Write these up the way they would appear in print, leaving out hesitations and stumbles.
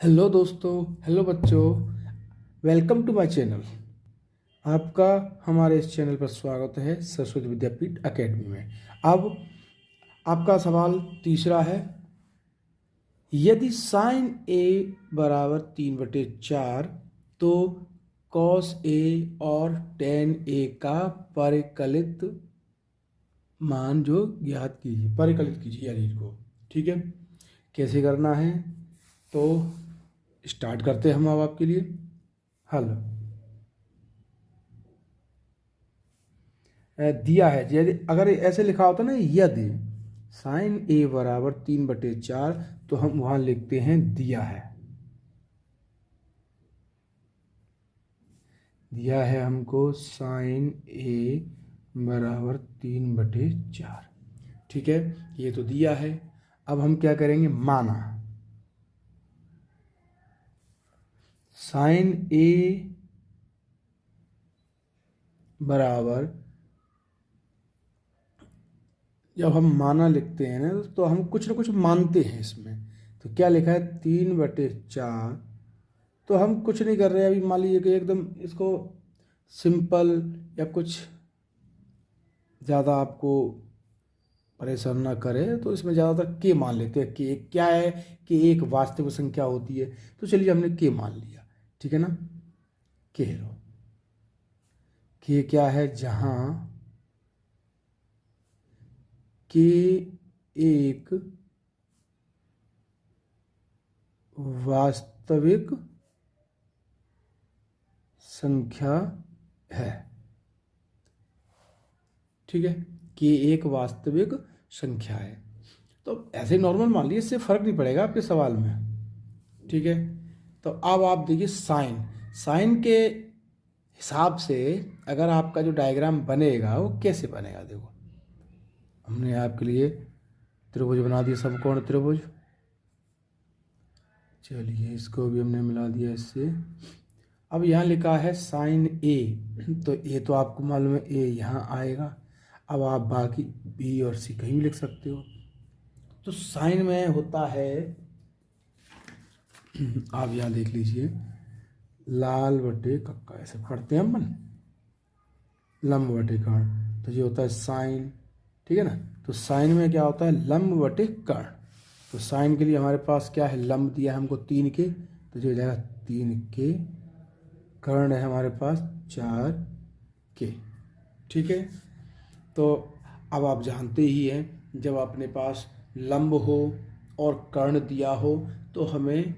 Hello दोस्तों, hello बच्चों, welcome to my channel. आपका हमारे इस चैनल पर स्वागत है सरस्वती विद्यापीठ एकेडमी में। अब आपका सवाल तीसरा है, यदि साइन ए बराबर 3/4 तो कॉस ए और टेन ए का परिकलित मान जो ज्ञात कीजिए, परिकलित कीजिए यानी इनको। ठीक है, कैसे करना है तो स्टार्ट करते हैं हम अब आपके लिए हल। दिया है, यदि अगर ऐसे लिखा होता ना, यदि साइन ए बराबर 3/4 तो हम वहां लिखते हैं दिया है। दिया है हमको साइन ए बराबर 3/4। ठीक है, ये तो दिया है। अब हम क्या करेंगे, माना साइन ए बराबर, जब हम माना लिखते हैं ना तो हम कुछ ना कुछ मानते हैं इसमें। तो क्या लिखा है, 3/4। तो हम कुछ नहीं कर रहे हैं अभी, मान लीजिए कि एकदम इसको सिंपल या कुछ ज़्यादा आपको परेशान ना करे तो इसमें ज़्यादातर के मान लेते हैं। के क्या है कि एक वास्तविक संख्या होती है, तो चलिए हमने के मान लिया। ठीक है ना, के लो, के क्या है, जहाँ के एक वास्तविक संख्या है। ठीक है, कि एक वास्तविक संख्या है। तो ऐसे नॉर्मल मान लीजिए, इससे फर्क नहीं पड़ेगा आपके सवाल में। ठीक है, तो अब आप देखिए साइन, साइन के हिसाब से अगर आपका जो डायग्राम बनेगा वो कैसे बनेगा। देखो, हमने आपके लिए त्रिभुज बना दिया, समकोण त्रिभुज। चलिए इसको भी हमने मिला दिया इससे। अब यहाँ लिखा है साइन ए, तो ए तो आपको मालूम है, ए यहाँ आएगा। अब आप बाकी बी और सी कहीं भी लिख सकते हो। तो साइन में होता है, आप यहाँ देख लीजिए, लाल बटे कक्का, ऐसे पढ़ते हैं अपन, लंब बटे कर्ण। तो ये होता है साइन। ठीक है ना, तो साइन में क्या होता है, लंब बटे कर्ण। तो साइन के लिए हमारे पास क्या है, लंब दिया है हमको 3 के, तो ये हो जाएगा 3 के। कर्ण है हमारे पास 4 के। ठीक है, तो अब आप जानते ही हैं, जब अपने पास लंब हो और कर्ण दिया हो तो हमें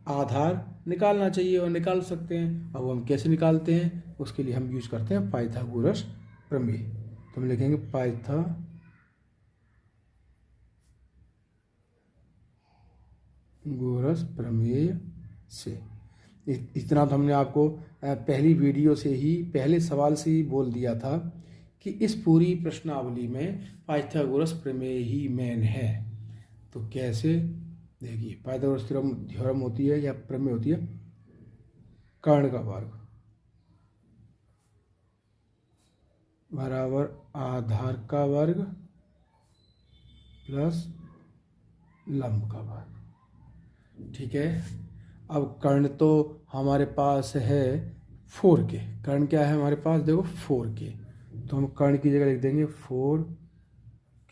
आधार निकालना चाहिए, और निकाल सकते हैं। अब हम कैसे निकालते हैं, उसके लिए हम यूज करते हैं पाइथागोरस प्रमेय। तो हम लिखेंगे पाइथागोरस प्रमेय से। इतना तो हमने आपको पहली वीडियो से ही, पहले सवाल से ही बोल दिया था कि इस पूरी प्रश्नावली में पाइथागोरस प्रमेय ही मेन है। तो कैसे, देखिए, पाइथागोरस थ्योरम होती है या प्रमेय होती है, कर्ण का वर्ग बराबर आधार का वर्ग प्लस लंब का वर्ग। ठीक है, अब कर्ण तो हमारे पास है 4 के। कर्ण क्या है हमारे पास, देखो 4 के। तो हम कर्ण की जगह लिख देंगे 4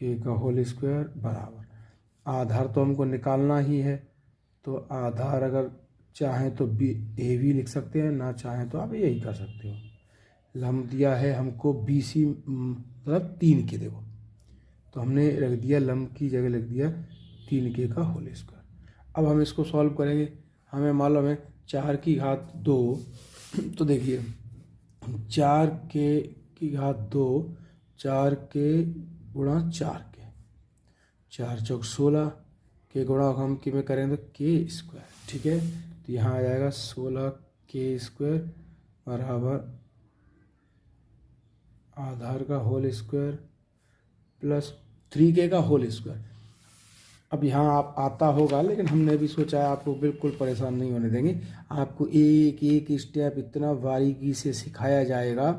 के का होल स्क्वायर बराबर, आधार तो हमको निकालना ही है, तो आधार अगर चाहें तो बी ए भी लिख सकते हैं, ना चाहें तो आप यही कर सकते हो। लंब दिया है हमको बी सी, मतलब 3 के। देखो, तो हमने रख दिया लंब की जगह लिख दिया 3 के का होल स्क्वायर। अब हम इसको सॉल्व करेंगे। हमें मालूम है 4 की घात 2, तो देखिए 4 की घात 2, 4 के गुणा 4 के, 4 × 4 = 16 के गुणा हम कि में करेंगे तो के स्क्वायर। ठीक है, तो यहाँ आ जाएगा 16 के² बराबर आधार का होल स्क्वायर प्लस 3 के का होल स्क्वायर। अब यहाँ आप आता होगा, लेकिन हमने भी सोचा है आपको बिल्कुल परेशान नहीं होने देंगे। आपको एक एक स्टेप इतना बारीकी से सिखाया जाएगा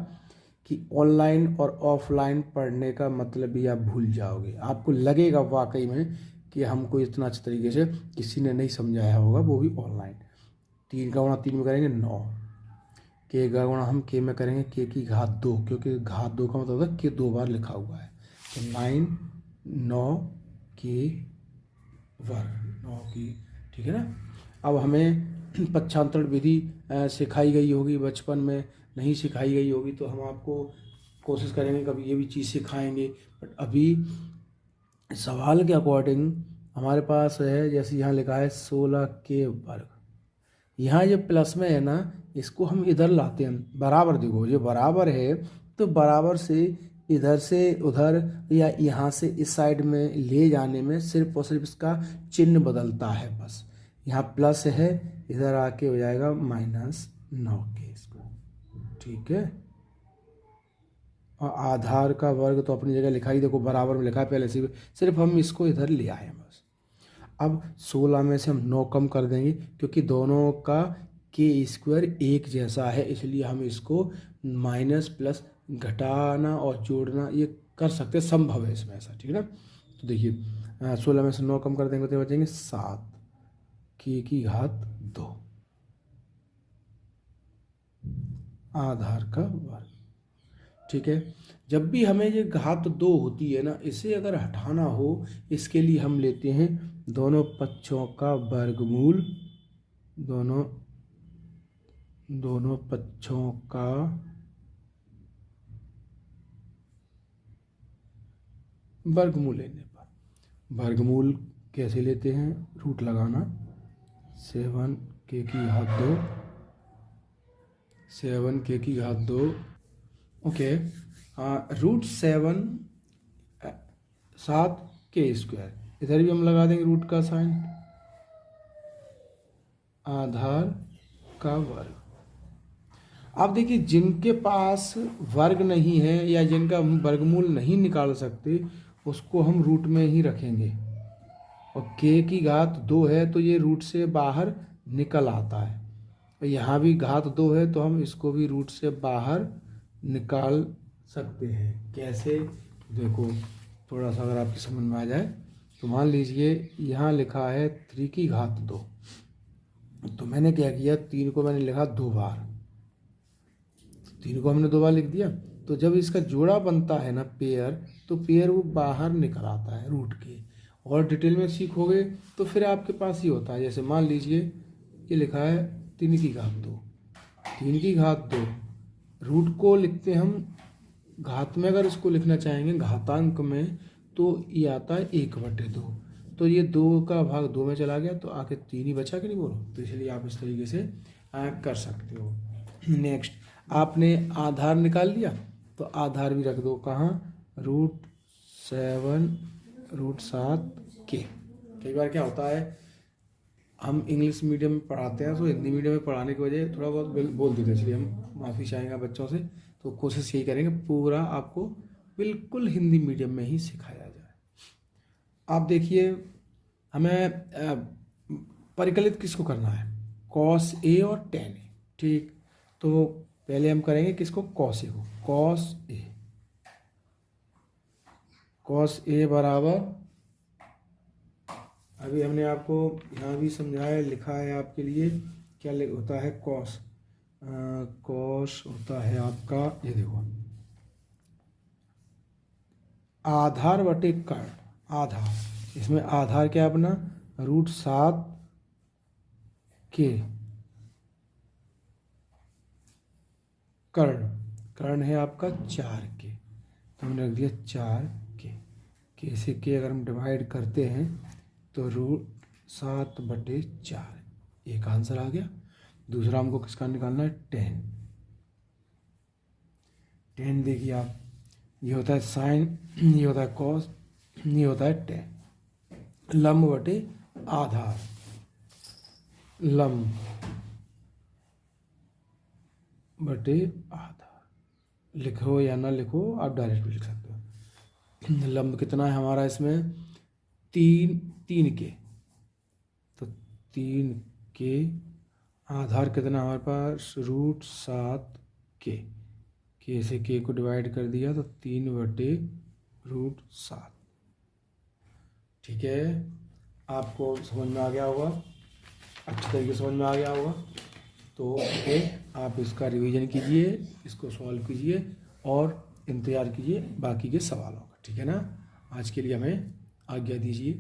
कि ऑनलाइन और ऑफलाइन पढ़ने का मतलब भी आप भूल जाओगे। आपको लगेगा वाकई में कि हमको इतना अच्छे तरीके से किसी ने नहीं समझाया होगा, वो भी ऑनलाइन। 3 का गुणा 3 में करेंगे 9, के का गुणा हम के में करेंगे के की घात 2, क्योंकि घात 2 का मतलब है के 2 बार लिखा हुआ है। तो 9 के वर्ग 9 की, ठीक है ना। अब हमें पक्षांतरण विधि सिखाई गई होगी, बचपन में नहीं सिखाई गई होगी, तो हम आपको कोशिश करेंगे कभी ये भी चीज़ सिखाएंगे। बट अभी सवाल के अकॉर्डिंग हमारे पास है, जैसे यहाँ लिखा है 16 के वर्ग, यहाँ जो प्लस में है ना, इसको हम इधर लाते हैं बराबर। देखो ये बराबर है, तो बराबर से इधर से उधर या यहाँ से इस साइड में ले जाने में सिर्फ और सिर्फ इसका चिन्ह बदलता है बस। यहाँ प्लस है, इधर आके हो जाएगा -9 के इसको, ठीक है। और आधार का वर्ग तो अपनी जगह लिखा ही, देखो बराबर में लिखा है पहले से, सिर्फ हम इसको इधर ले आए बस। अब 16 में से हम 9 कम कर देंगे, क्योंकि दोनों का k² एक जैसा है, इसलिए हम इसको माइनस प्लस घटाना और जोड़ना ये कर सकते हैं, संभव है इसमें ऐसा, ठीक है ना। तो देखिए 16 में से 9 कम कर देंगे तो बचेंगे 7 k की घात 2 आधार का वर्ग, ठीक है। जब भी हमें ये घात 2 होती है ना, इसे अगर हटाना हो, इसके लिए हम लेते हैं दोनों पक्षों का वर्गमूल, दोनों पक्षों का वर्गमूल लेने पर। वर्गमूल कैसे लेते हैं, रूट लगाना, 7 k की घात 2, 7 k की घात 2, ओके। √7 7 k², इधर भी हम लगा देंगे रूट का साइन, आधार का वर्ग। अब देखिए जिनके पास वर्ग नहीं है या जिनका हम वर्गमूल नहीं निकाल सकते, उसको हम रूट में ही रखेंगे। और k की घात 2 है तो ये रूट से बाहर निकल आता है, और यहाँ भी घात 2 है तो हम इसको भी रूट से बाहर निकाल सकते हैं। कैसे, देखो थोड़ा सा अगर आपकी समझ में आ जाए, तो मान लीजिए यहाँ लिखा है 3 की घात 2, तो मैंने क्या किया, 3 को मैंने लिखा 2 बार, 3 को हमने 2 बार लिख दिया। तो जब इसका जोड़ा बनता है ना पेयर, तो पेयर वो बाहर निकल आता है रूट के। और डिटेल में सीखोगे तो फिर आपके पास ही होता है, जैसे मान लीजिए ये लिखा है 3 की घात 2, 3 की घात 2, रूट को लिखते हम घात में, अगर इसको लिखना चाहेंगे घातांक में तो ये आता है 1/2, तो ये 2 का भाग 2 में चला गया, तो आके 3 ही बचा, कि नहीं बोलो। तो इसलिए आप इस तरीके से कर सकते हो। नेक्स्ट, आपने आधार निकाल लिया, तो आधार भी रख दो कहाँ, √7 के। कई बार क्या होता है, हम इंग्लिश मीडियम में पढ़ाते हैं, तो हिंदी मीडियम में पढ़ाने की वजह थोड़ा बहुत बोल देते हैं, इसलिए हम माफ़ी चाहेंगे बच्चों से। तो कोशिश यही करेंगे पूरा आपको बिल्कुल हिंदी मीडियम में ही सिखाया जाए। आप देखिए हमें परिकलित किसको करना है, cos A और tan A, ठीक। तो पहले हम करेंगे किसको, cos A को, cos A बराबर, अभी हमने आपको यहाँ भी समझाया, लिखा है आपके लिए, क्या होता है cos होता है आपका, ये देखो आधार बटे कर्ण, आधार, इसमें आधार क्या अपना √7 के, कर्ण है आपका 4 के, तो हमने रख दिया 4 के से के अगर हम डिवाइड करते हैं तो √7/4, एक आंसर आ गया। दूसरा हमको किसका निकालना है, tan देखिए आप, ये होता है साइन, ये होता है कॉस, ये होता है tan, लंब बटे आधार, लंब बटे आधार, लिखो या ना लिखो आप डायरेक्ट भी लिख सकते हो। लंब कितना है हमारा इसमें, 3 के, तो 3 के, आधार कितना हमारे पास √7 के से के को डिवाइड कर दिया तो 3/√7, ठीक है। आपको समझ में आ गया होगा, अच्छी तरीके से समझ में आ गया होगा। तो ओके, आप इसका रिवीजन कीजिए, इसको सॉल्व कीजिए और इंतज़ार कीजिए बाकी के सवालों का, ठीक है ना। आज के लिए हमें आज्ञा दीजिए।